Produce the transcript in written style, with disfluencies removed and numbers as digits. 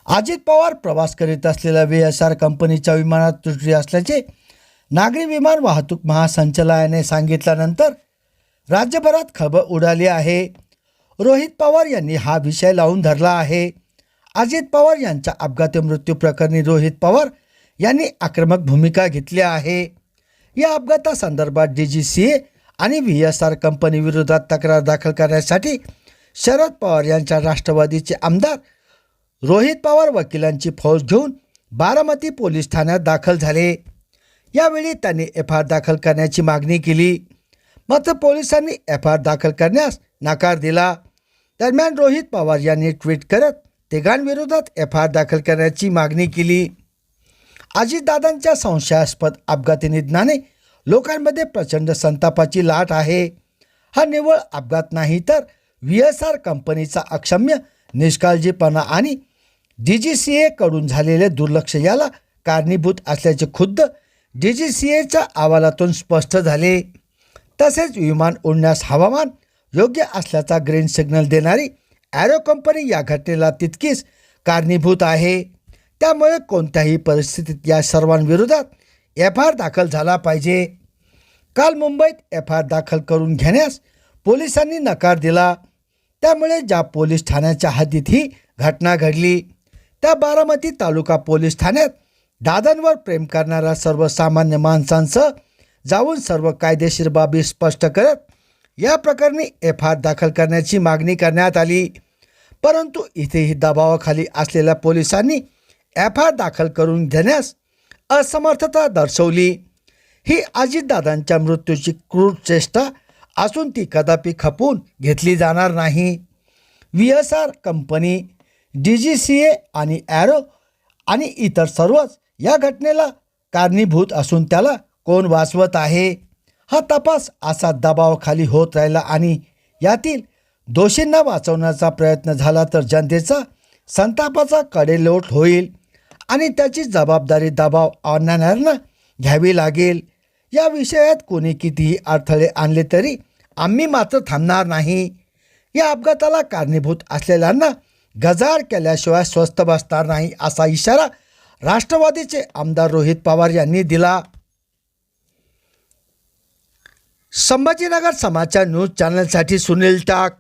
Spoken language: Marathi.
अजित पवार प्रवास करीत असलेल्या VSR कंपनीच्या विमानात त्रुटी असल्याचे नागरी विमान वाहतूक महासंचालनालयाने सांगितल्यानंतर राज्यभरात खळबळ उडाली आहे. रोहित पवार यांनी हा विषय लावून धरला आहे. अजित पवार यांच्या अपघाती मृत्यू प्रकरणी रोहित पवार यांनी आक्रमक भूमिका घेतली आहे. या अपघातासंदर्भात DGCA आणि VSR कंपनी विरोधात तक्रार दाखल करण्यासाठी शरद पवार यांच्या राष्ट्रवादीचे आमदार रोहित पवार वकिलांची फौज घेऊन बारामती पोलीस ठाण्यात दाखल झाले. यावेळी त्यांनी FIR दाखल करण्याची मागणी केली, मात्र पोलिसांनी FIR दाखल करण्यास नकार दिला. दरम्यान रोहित पवार यांनी ट्विट करत तिघांविरोधात FIR दाखल करण्याची मागणी केली. अजितदादांच्या संशयास्पद अपघाती निधनाने लोकांमध्ये प्रचंड संतापाची लाट आहे. हा निव्वळ अपघात नाही तर VSR कंपनीचा अक्षम्य निष्काळजीपणा आणि DGCA कडून झालेले दुर्लक्ष याला कारणीभूत असल्याचे खुद्द DGCAच्या अहवालातून स्पष्ट झाले. तसेच विमान उडण्यास हवामान योग्य असल्याचा ग्रीन सिग्नल देणारी ॲरो कंपनी या घटनेला तितकीच कारणीभूत आहे. त्यामुळे कोणत्याही परिस्थितीत या सर्वांविरोधात FIR दाखल झाला पाहिजे. काल मुंबईत FIR दाखल करून घेण्यास पोलिसांनी नकार दिला. त्यामुळे ज्या पोलीस ठाण्याच्या हद्दीत ही घटना घडली त्या बारामती तालुका पोलीस ठाण्यात दादांवर प्रेम करणाऱ्या सर्वसामान्य माणसांसह जाऊन सर्व कायदेशीर बाबी स्पष्ट करत या प्रकरणी FIR दाखल करण्याची मागणी करण्यात आली. परंतु इथेही दबावाखाली असलेल्या पोलिसांनी FIR दाखल करून घेण्यास असमर्थता दर्शवली. ही अजितदादांच्या मृत्यूची क्रूर चेष्टा असून ती कदापि खपवून घेतली जाणार नाही. VSR कंपनी, DGCA आणि ॲरो आणि इतर सर्वच या घटनेला कारणीभूत असून त्याला कोण वाचवत आहे हा तपास असा दबावाखाली होत राहिला आणि यातील दोषींना वाचवण्याचा प्रयत्न झाला तर जनतेचा संतापाचा कडेलोट होईल आणि त्याची जबाबदारी दबाव आणणाऱ्यांना घ्यावी लागेल. या विषयात कोणी कितीही अडथळे आणले तरी आम्ही मात्र थांबणार नाही. या अपघाताला कारणीभूत असलेल्यांना गजाआड केल्याशिवाय स्वस्थ बसणार नाही असा इशारा राष्ट्रवादीचे आमदार रोहित पवार यांनी दिला. संभाजीनगर समाचार न्यूज चॅनलसाठी सुनील टाक.